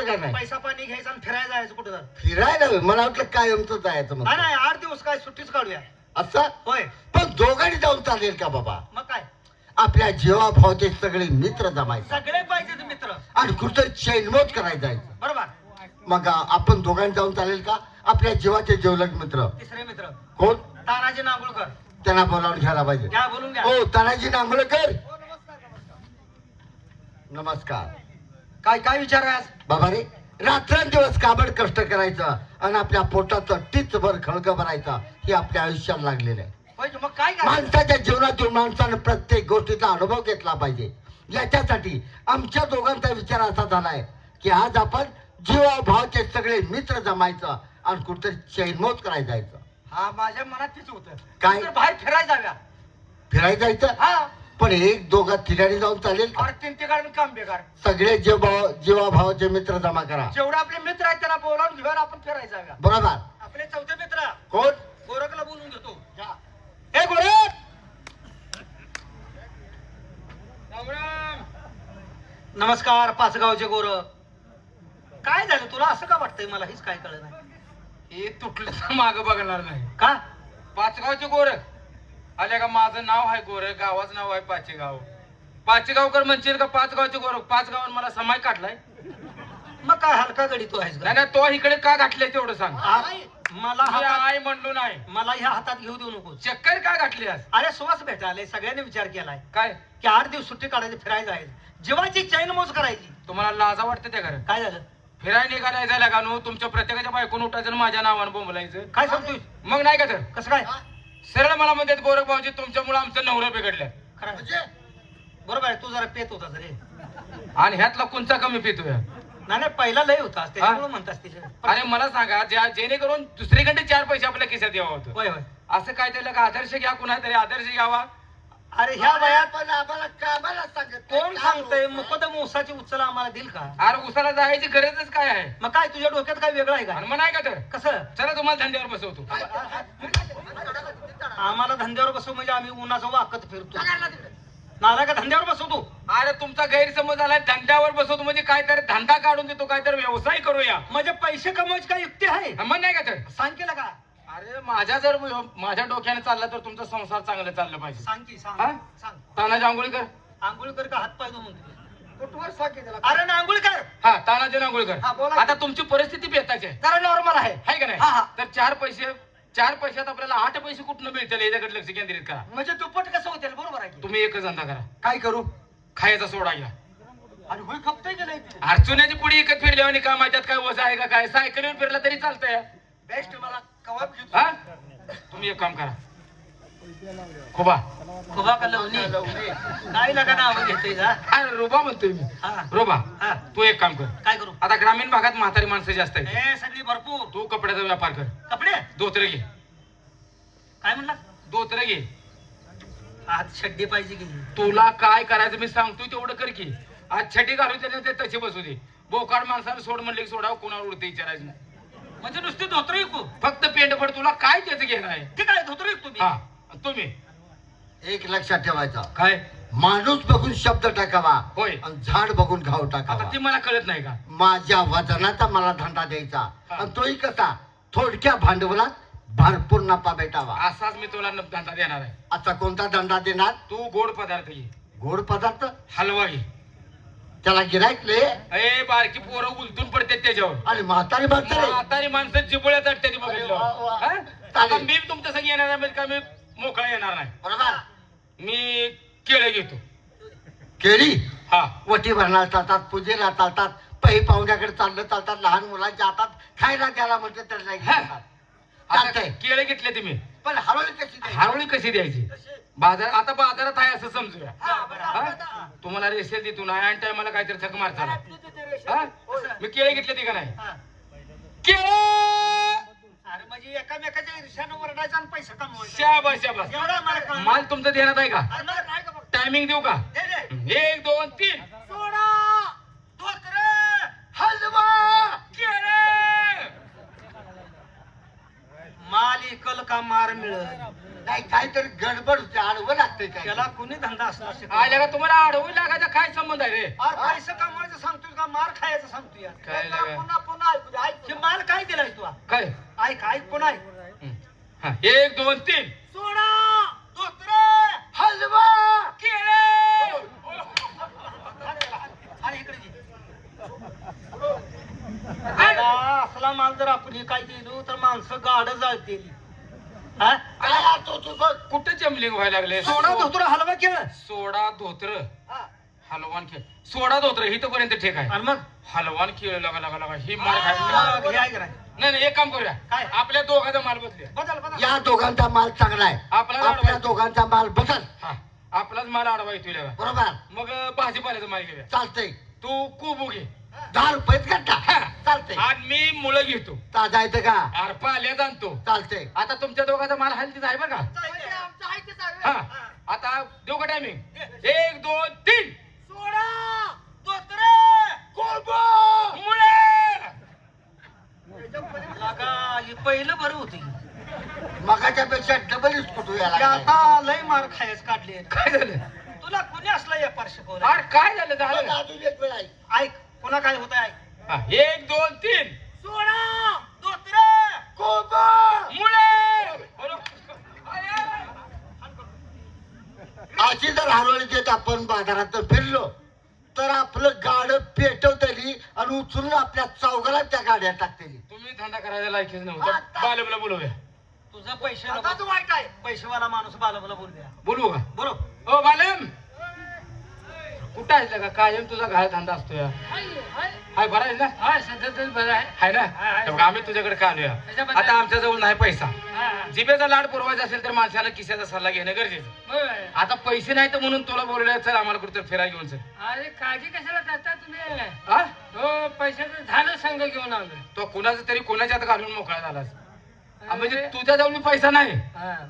का नाही? पैसा पाणी घ्यायचा आणि फिरायला जायचं कुठं तर. फिरायला होय. मला वाटलं कायमचं जायचं नाही म्हणून. नाही 8 दिवस काय सुट्टीच काढूया. असं होय पण दोघांनी जाऊन चालेल का बाबा? मग काय आपल्या जीवाभावाचे सगळे मित्र जमायचे सगळे पाहिजे मित्र. आणि कुठं चैनमोज करायला जायचं. बरोबर. मग आपण दोघांनी जाऊन चालेल का? आपल्या जीवाचे जेवलग मित्र तिसरे मित्र कोण? तानाजी नागुळकर. त्यांना बोलावून घ्यायला पाहिजे. घ्या बोलून घ्या. हो तानाजी नांगोळकर नमस्कार. काय काय विचार आहे आज? बाबा रे रात्रंदिवस काबड कष्ट करायचं आणि आपल्या पोटाचं टिचभर खळग भरायचा हे आपल्या आयुष्यात लागलेलं आहे. होय मग काय करायचं? माणसाच्या जीवनातून माणसानं प्रत्येक गोष्टीचा अनुभव घेतला पाहिजे. याच्यासाठी आमच्या दोघांचा विचार असा झालाय की आज आपण जीवाभावाचे सगळे मित्र जमायचं आणि कुठतरी चैनमोज करायला जायचं. हा माझ्या मनात तेच होतं. काय? तर बाहेर फिरायला जाव्या. फिरायला जायचं हा पण एक दोघात ठिकाणी जाऊन चालेल का? और तीन ठिकाणी काम बेकार. सगळे जीवाभावाचे मित्र जमा करा. जेवढे आपले मित्र आहेत त्यांना बोलावून घेऊन आपण फिरायला जाव्या. बरोबर. आपले चौथे मित्र कोण? गोरखला बोलून घेतो. हे गोरख राम राम. नमस्कार पाचगावचे गोरख. काय झालं तुला असं का वाटतंय? मला हेच काय कळलं नाही. हे तुटलं तर माग बघणार नाही. का? पाचगावचे गोरख आल्या का? माझं नाव आहे गोरख, गावाचं नाव आहे पाचेगाव. पाचेगावकर म्हणशील का पाचगावचे गोरख? पाच गावात मला समाय काढलाय. मग काय हलका गडी तू आहेस नाही का? नाही, तो इकडे का घातले तेवढं सांग. मला मी हातात- आई म्हणलो नाही. मला ह्या हातात घेऊ देऊ नको. चक्कर का घातली आज? अरे सुवास भेटायला सगळ्यांनी विचार केलाय काय की 8 दिवस सुट्टी काढायची फिरायला जायचं. जीवाची चैन मोज करायची. तुम्हाला लाजा वाटते त्या घरात? काय झालं? फिरायला निघालाय झाल्या का नो? तुमच्या प्रत्येकाच्या बायकोन उठायचं आणि माझ्या नावानं बोंबलायचं. काय सांगतोय? मग नाही का तर कसं काय? सरळ मला म्हणतात गोरख भाऊजी तुमच्यामुळे आमचं नवरं बिघडलं. खरं म्हणजे? बरोबर आहे. तू जरा पेत होतास रे. आणि ह्यातला कोणचा कमी पितोय? नाही नाही पहिला लय होतास त्याच्यामुळे म्हणतास तिथे. अरे मला सांगा जेणेकरून दुसरीकडे 4 पैसे आपल्या खिशात यावं होतं. होय होय. असं काय त्याला का आदर्श घ्या, कुणा तरी आदर्श घ्यावा. अरे ह्या वयात पण आम्हाला कामाला सांगत कोण सांगतंय? मुकदम ऊसाची उचल आम्हाला दिल का? अरे उसाला जायची गरजच काय आहे? मग काय तुझ्या डोक्यात काय वेगळं आहे का? आणि मग नाही का तर कसं? चला तुम्हाला धंद्यावर बसवतो. आम्हाला धंद्यावर बसव म्हणजे आम्ही उन्हाचं वाकत फिरतो. नाला का धंद्यावर बसवतो? अरे तुमचा गैरसमज आलाय. धंद्यावर बसवतो म्हणजे काय तर धंदा काढून देतो, काय तर व्यवसाय करूया. म्हणजे पैसे कमवायची काय युक्ती आहे? मग नाही का तर सांग केलं का? अरे माझ्या डोक्याने चालला तर तुमचा संसार चांगला चालला पाहिजे. सांग की सांग. हा? सांग. तानाजी आंघोळकर. आंघोळकर का हात पाय धुवून म्हणतो? कुठवर सांगे त्याला? अरे ना आंघोळकर हा तानाजी आंघोळकर. हा, बोला. आता तुमची परिस्थिती बेताची आहे. जरा नॉर्मल आहे. आहे का हा, हा. नाही? तर 4 पैशात आपल्याला 8 पैसे कुठनं मिळतील याच्याकडे लक्ष केंद्रित करा. म्हणजे दुप्पट कसं होतील? बरोबर आहे की? तुम्ही एकच धंदा करा. काय करू? खायचा सोडा घ्या. अरे होय खपतय गेलंय. अडचण्याची पुढे एकच फिरल्यावर आणि काम त्यात काय वजा आहे का? काय सायकलीवर फिरला तरी चालतंय. बेस्ट मला कवाब घेतो. हा तुम्ही एक काम करा. खुबा खुबा का लवणी? काय लगा नाव घेतोय का? अरे रोबा म्हणतोय मी. हा. रोबा हा. तू एक काम कर. काय करू? आता ग्रामीण भागात म्हातारी माणसं जास्त आहेत. हे सगळी भरपूर. तू कपड्याचा व्यापार कर. कपडे धोतर घे. काय म्हणला? धोतर घे. आज छड्डी पाहिजे की? तुला काय करायचं मी सांगतोय तेवढं कर की. आज छटी घालून त्याने ते तशी बसू दे. बोकाड माणसानं सोड म्हणले की सोडावं, कोणावर उडते विचारायचं नाही. म्हणजे नुसते धोतर विकू? फक्त पेंट पड. तुला काय त्याचं घेणं आहे? ठीक आहे धोतर विकतो मी. हा तुम्ही एक लक्षात ठेवायचा, काय माणूस बघून शब्द टाकावा होय. आणि झाड बघून घाव आता टाकावा. ती मला कळत नाही का? माझ्या वजनाचा मला धंदा द्यायचा हा. आणि तोही कसा थोडक्या भांडवलात भरपूर नफा भेटावा. असाच मी तुला धंदा देणार आहे. आता कोणता धंदा देणार? तू गोड पदार्थ घे. गोड पदार्थ? हलवा घे. त्याला गिरायकले ए बारकी पोरं उलटून पडते त्याच्यावर. आणि म्हातारी म्हातारी म्हातारी माणसं जिबळ्या चढते ती अरे वा, वा. बघितलं. आता चालेल. मी तुमच्या संग येणार नाही म्हणजे का मी मोकळा येणार नाही. बरोबर. मी केळे घेतो. केळी हा वटी भरणार चालतात, पूजेला चालतात, पही पाहुण्याकडे चाललं चालतात, लहान मुलांच्या हातात खायला द्यायला म्हणते तर नाही हा. घेतात. आता चालतंय. केळे घेतले तुम्ही. पण हरवली कशी द्यायची? हारोळी कशी द्यायची? आता बाजारात आहे असं समजूया. हा, बरं, हा? बरं. तुम्हाला रेसेल देतो नाही आणि टायमाला काहीतरी थक मारताना. हा? मी केळे घेतले ती का नाही? हा. केळे. अरे म्हणजे एकामेकाच्या ईर्ष्यानं वरडायचा आणि पैसा कमवायचा. शाबास शाबास. एवढा मला कळलं. माल तुमचा देण्यात आहे का? अरे मला काय का बघ. टायमिंग देऊ का? दे दे. 1 2 3 सोडा धोतर हलवा केळे. माल इकल का मार मिळल. नाही काहीतरी गडबड होते, आडवं लागतंय काय. त्याला कुणी धंदा असला आल्या का तुम्हाला अडवू लागायचा काय संबंध आहे रे? पैसे कमवायचं सांगतोय का मार खायचं सांगतो या काय लागा? पुन्हा पुन्हा ऐकू दे, ऐकू हे दे. माल काय दिलाय तू काय ऐक ऐक पुन्हा ऐक हा, 1 2 3 सोडा धोत्रे हलवा केळे. आणि इकडे ये. आता असला माल जर आपण हे काय दिलो तर माणसं गाड जाळतेली हा काय अर्थ होतो बघ. कुठं जमलिंग व्हायला लागले? सोडा धोत्र हलवा केलं सोडा धोत्र हा. हलवान खेळ सोडा धोत्र इथपर्यंत ठीक आहे. आणि मग हलवान खेळ लागा लागा लागा ही मार खाय मग हे ऐक ना नाही नाही, एक काम करूया. काय? आपल्या दोघांचा माल बदलूया. बदल बदल या दोघांचा माल चांगला आहे. आपला आपल्या लाडवा. दोघांचा माल बदल. हा, आपलाच माल आडवा येतोय लागा. बरोबर मग भाजीपाल्याचा माल घेऊया. चालतंय. तू कुबू घे 10 रुपये गड्डा. हा. चालतंय. आणि मी मुलं घेतो. ताजा येतं का? आरपा आल्या आणतो. चालतंय. आता तुमच्या दोघांचा माल हलतीच आहे बरं का? आमचं आहे ते चालू हा आहे. आता देऊ का टायमिंग? 1 2 3 सोडा धोत्रे मुळे. लागा हे पहिलं बरं होतं मगाच्या पेक्षा डबल इस्कुट हे यायला आता लय मार खायच काढले काय झालं? तुला कुणी असला या शिकवलं अरे काय झालं झालं? अजून एक वेळ आहे. ऐक पुन्हा काय होत ऐक हा, 1 2 3 सोडा धोत्रे मुळे. अशी जर हरवळी देत आपण बाजारात फिरलो तर आपलं गाड पेटवतली आणि उचलून आपल्या चौघाला त्या गाड्या टाकतेली. तुम्ही धंदा करायला लायकीच नव्हतं. बालबला बोलवूया. तुझा पैसे आता तू वाईट आहे. पैसेवाला माणूस बालबला बोलूया बोलवू का? बरोबर ओ बालम कुठं आहेस का? कायम तुझा घाळ धंदा असतो या. हाय बरा आहे ना? हा सध्या तर बरं आहे हाय ना? हाय. तेव्हा आम्ही तुझ्याकडे का आलोया? त्याच्याबद्दल- आता आमच्या जवळ नाही पैसा. हा. जिभेचा लाड पुरवायचा असेल तर माणसाला किशाचा सल्ला घेणं गरजेचं. होय. आता पैसे नाही तर म्हणून तुला बोलवलं चल आम्हाला कुठे फिरायला घेऊन चल. अरे काळजी कशाला करता तुम्ही हा? हो पैशाचं झालं संघ घेऊन आलो तो कुणाचा तरी कोणाच्यात घालून मोकळा झालास. म्हणजे तुझ्या जवळ पैसा नाही.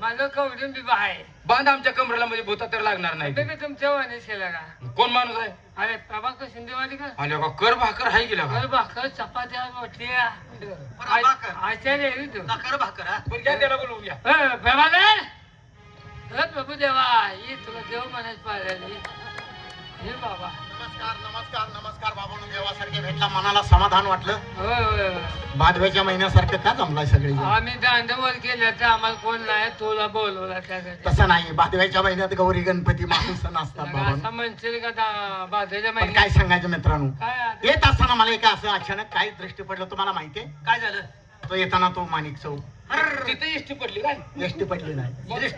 माझं कवडून बिबा आहे बांध आमच्या कमरेला म्हणजे भूता तर लागणार नाही. मी तुमच्या वाणीच केला का कोण माणूस आहे? अरे प्रभाकर शिंदेवाडी का आले का कर भाकर हाय गेला का? कर भाकर चपात्या रोटल्या आचार्य आहे तू कर भाकर हा. पण घ्या त्याला बोलवून घ्या. प्रभाकर प्रभू देवा ये तुला देव म्हणायच पाहिजे हे बाबा नमस्कार नमस्कार नमस्कार बाबांनो. देवासारखे भेटला मनाला समाधान वाटलं. होय होय होय भादव्याच्या महिन्यासारखं का जमलाय सगळे? आम्ही दांडवर केलं तर आम्हाला कोण नाही तुला बोलवला त्यासाठी तसं नाही. भादव्याच्या महिन्यात गौरी गणपती महान सण असतात असं बाबा. म्हणशील का बाधेच्या पण काय सांगायचं मित्रांनो, काय आता? येत असताना मला एक असं अचानक काय दृष्टी पडलं तुम्हाला माहितीये? काय झालं तो येताना तो माणिक चौक तिथे इष्टी पडली काय? दृष्टी पडली नाही.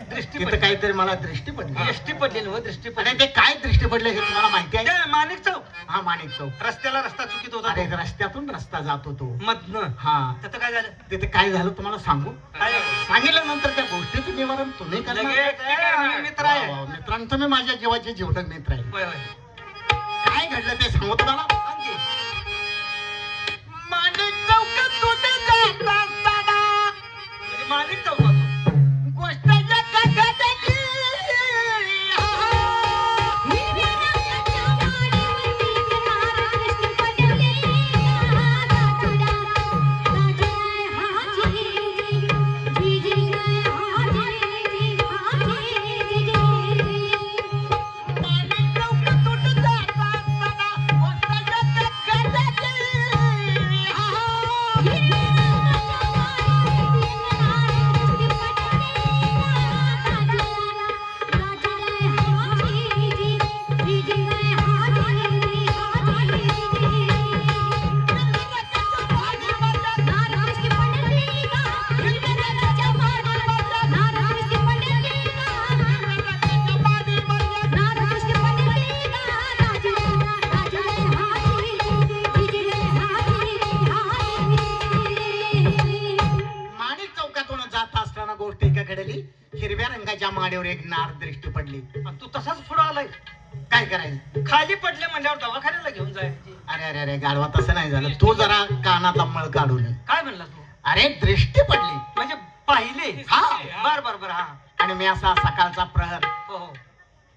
दृष्टी तिथं काहीतरी मला दृष्टी पडली. दृष्टी पडली ना दृष्टी आणि ते काय दृष्टी पडले हे तुम्हाला माहिती आहे? पडली माणिक चौक हा माणिक चौक. रस्त्याला रस्ता चुकीत होता अरे रस्त्यातून रस्ता जातो तो. मधनं हा तिथं काय झालं तिथे काय झालं तुम्हाला सांगू? काय झालं? सांगितल्यानंतर त्या गोष्टीचं निवारण तुम्ही करणार. लगेच, आम्ही मित्र आहे वा, वा, मित्रांनो तुम्ही माझ्या जीवाचे जीवलग मित्र आहे. होय होय काय घडलं ते सांगू तुम्हाला? सांग की. माणिक चौकात तुझे जात असताना म्हणजे माणिक चौकात गोष्ट एका गटाची. माणिक चौकात तुझे जात असताना गोष्ट एका गटाची. माणिक चौकातून जात असताना गोष्ट एका घडली. हिरव्या रंगाच्या माडीवर एक नार दृष्टी पडली. आणि तू तसाच पुढे आलाय काय करायचं? खाली पडले म्हणल्यावर दवाखान्याला घेऊन जाय अरे अरे अरे गाडवा तसं नाही झालं. तू जरा कानातला मळ काढून ये. काय म्हणला तू अरे दृष्टी पडली. म्हणजे पाहिले हा. बर बर बर हा आणि मी असा सकाळचा प्रहर हो हो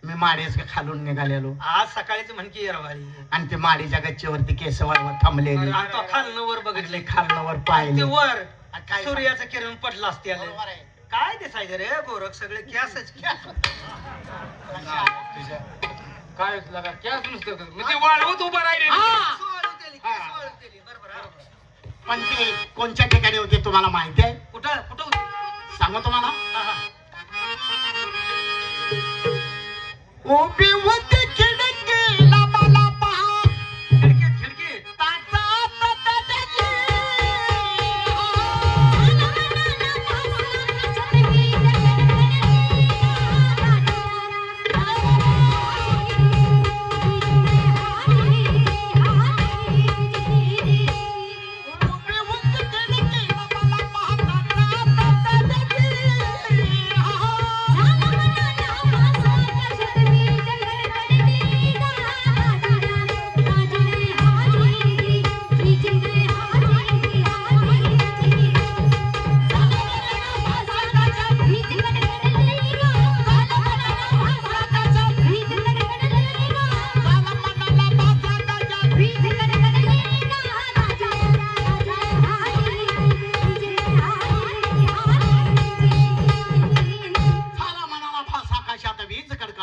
मी माडीच खालून निघालेलो आज सकाळीच म्हण की रवारी आणि ते माडीच्या गच्चीवरती केसवाळवर थांबलेली. आणि तो खालनं वर बघितले बघितले खालनावर ते पाहिले. वर काय सूर्याचं किरण पडलं असते बरोबर आहे. काय दिसायचं रे गोरख सगळे कॅसच काय लगा कॅस नुसतं म्हणजे वाळवत उभा राहिले. हा. पण ते कोणत्या ठिकाणी होते तुम्हाला माहिती आहे? कुठं कुठं होती? सांगू तुम्हाला. हा, हा. उभी होती खिडकीला मला पहा, खिडकीत खिडकीत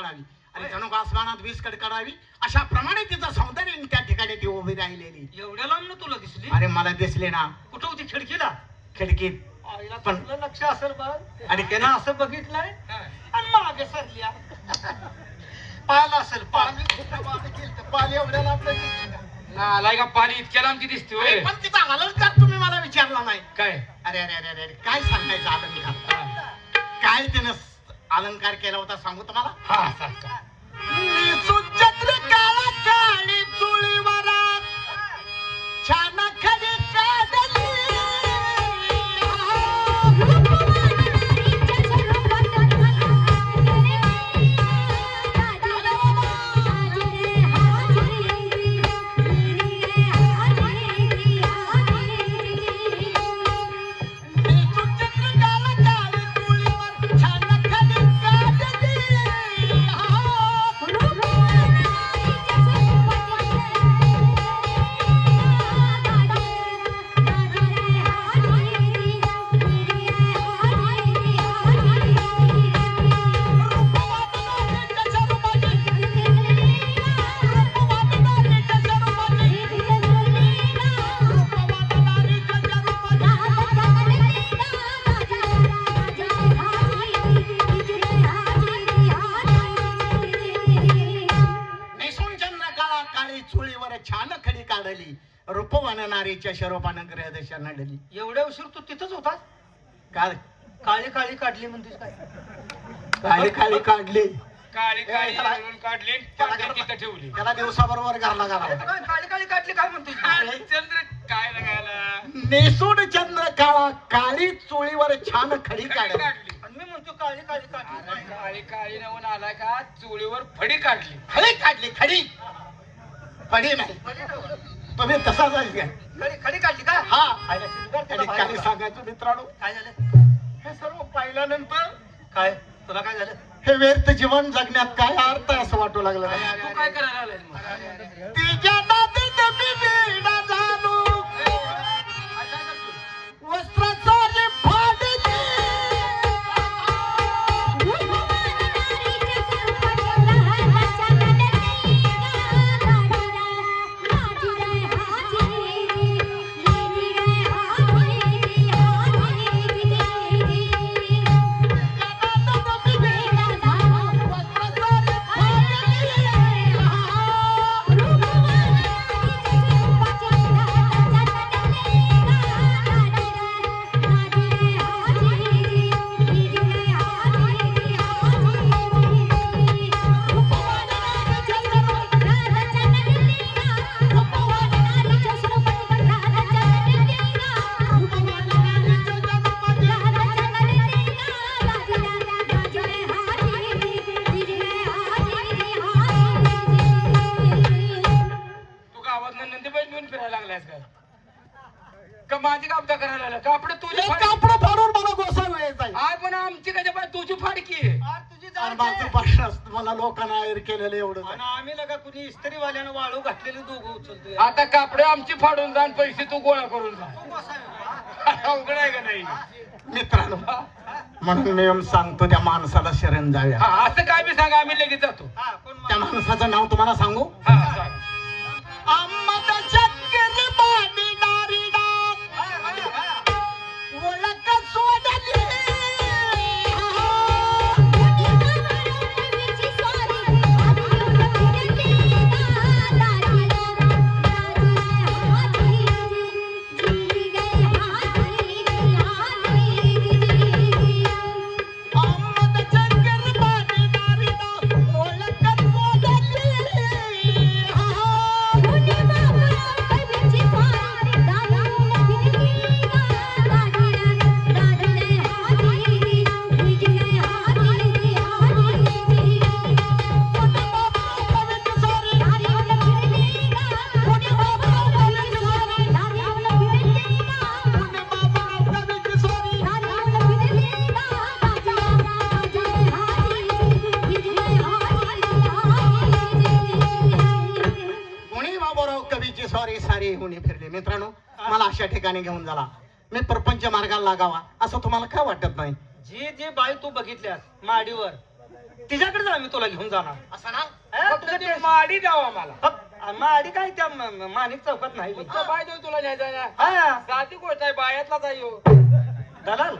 आसमानात वीज कडकडावी अशा प्रमाणे तिचं सौंदर्य त्या ठिकाणी ती उभी राहिलेली. एवढ्या लांब तुला दिसली? अरे मला दिसले ना. कुठं होती? खिडकीला? खिडकीत. आईला पण- तुला लक्ष असेल बघ. आणि त्यानं असं बघितलंय आणि मागे सरल्या पाहिलं असेल पाल एवढ्या लांब आलाय का पाणी इतक्या लांबची दिसते होय? पण तिचा अलंकार तुम्ही मला विचारला नाही. काय अरे अरे अरे अरे काय सांगायचं अलंकार? काय तिनं अलंकार केला होता सांगू तुम्हाला. हा सांग. चंद्रकाला काळी चुळीवर छान खरी काढली. चंद्रकाला काळी चुळीवर छान खरी काढली. चुळीवर छान खडी काढली. रूपवान नारीच्या शरोपानं ग्रहदशा नडली. एवढ्या उशीर तू तिथंच होतास? काय काळी काळी काढली म्हणतेस काय? काळी काळी काढली. काळी काळी त्याला- घालून काढली त्याला पांढरी तिथं ठेवली. त्याला दिवसाबरोबर घालला घाला. काय काळी काळी काढली काय म्हणतोय? अरे चंद्र काय लागायला नेसूड चंद्र काळा काळी चुळीवर छान खडी खडी काढली. काढली. आणि मी म्हणतो काळी काळी अरे काढली. काळी काळी नवून आलाय का चुळीवर फडी काढली. खडी काढली. खडी खडी नाही. तुम्ही तसाच आहे. खडी खडी काढली का? हा आईला शिरगार आणि तुला काही बाहेर. सांगायचं मित्रांनो, काय झालं? हे सर्व पाहिल्यानंतर काय तुला काय झालं? हे व्यर्थ जीवन जगण्यात काय अर्थ आहे असं वाटू लागलं ना. तू काय करायला आलाय मग? तिच्या नातीत मी वीणा झालो, काय करतो? वस्त्राचारी फाडली. तू गावात नंदीबाई घेऊन फिरायला लागलायस का? का माझी कापदा करायला लागला? कापड तुझी एक फाडकी. कापड फाडून मला गोसा मिळायचा आहे. हा पण आमची कशा पाय तुझी फाडकी आहे. आज तुझी आणि जायची. माझं प्रश्न असतो, मला लोकांना ऐर केलेलं एवढं आणि आम्ही लगा कुणी इस्त्रीवाल्यानं वाळू घातलेली दोघं उचलतोय. आता कापडे आमची फाडून जा आणि पैसे तू गोळा करून जा. तू कसा आहे? अवघड आहे का नाही? मित्रांनो, म्हणून मी सांगतो त्या माणसाला शरण जाऊया. हा असं काय बी सांगा आम्ही लगेच जातो. हा कोण त्या माणसाचं नाव तुम्हाला सांगू. हा सांग. अहमद शक्कर मानिणारी डाक ओळख सोडली सॉरी सारी होणी फिरली. मित्रांनो, मला अशा ठिकाणी घेऊन झाला मी प्रपंच मार्गाला लागावा असं तुम्हाला काय वाटत नाही? जी जी बाई तू बघितल्यास माडीवर तिच्याकडेच आम्ही तुला घेऊन जाणार. असं ना? फक्त ते माडी द्यावा मला. माडी काय त्या माणिक चौकात नाही बी. बाय देऊ तुला न्यायचा ना. हा साधी गोष्ट आहे, बायातला जाई हो. दलाल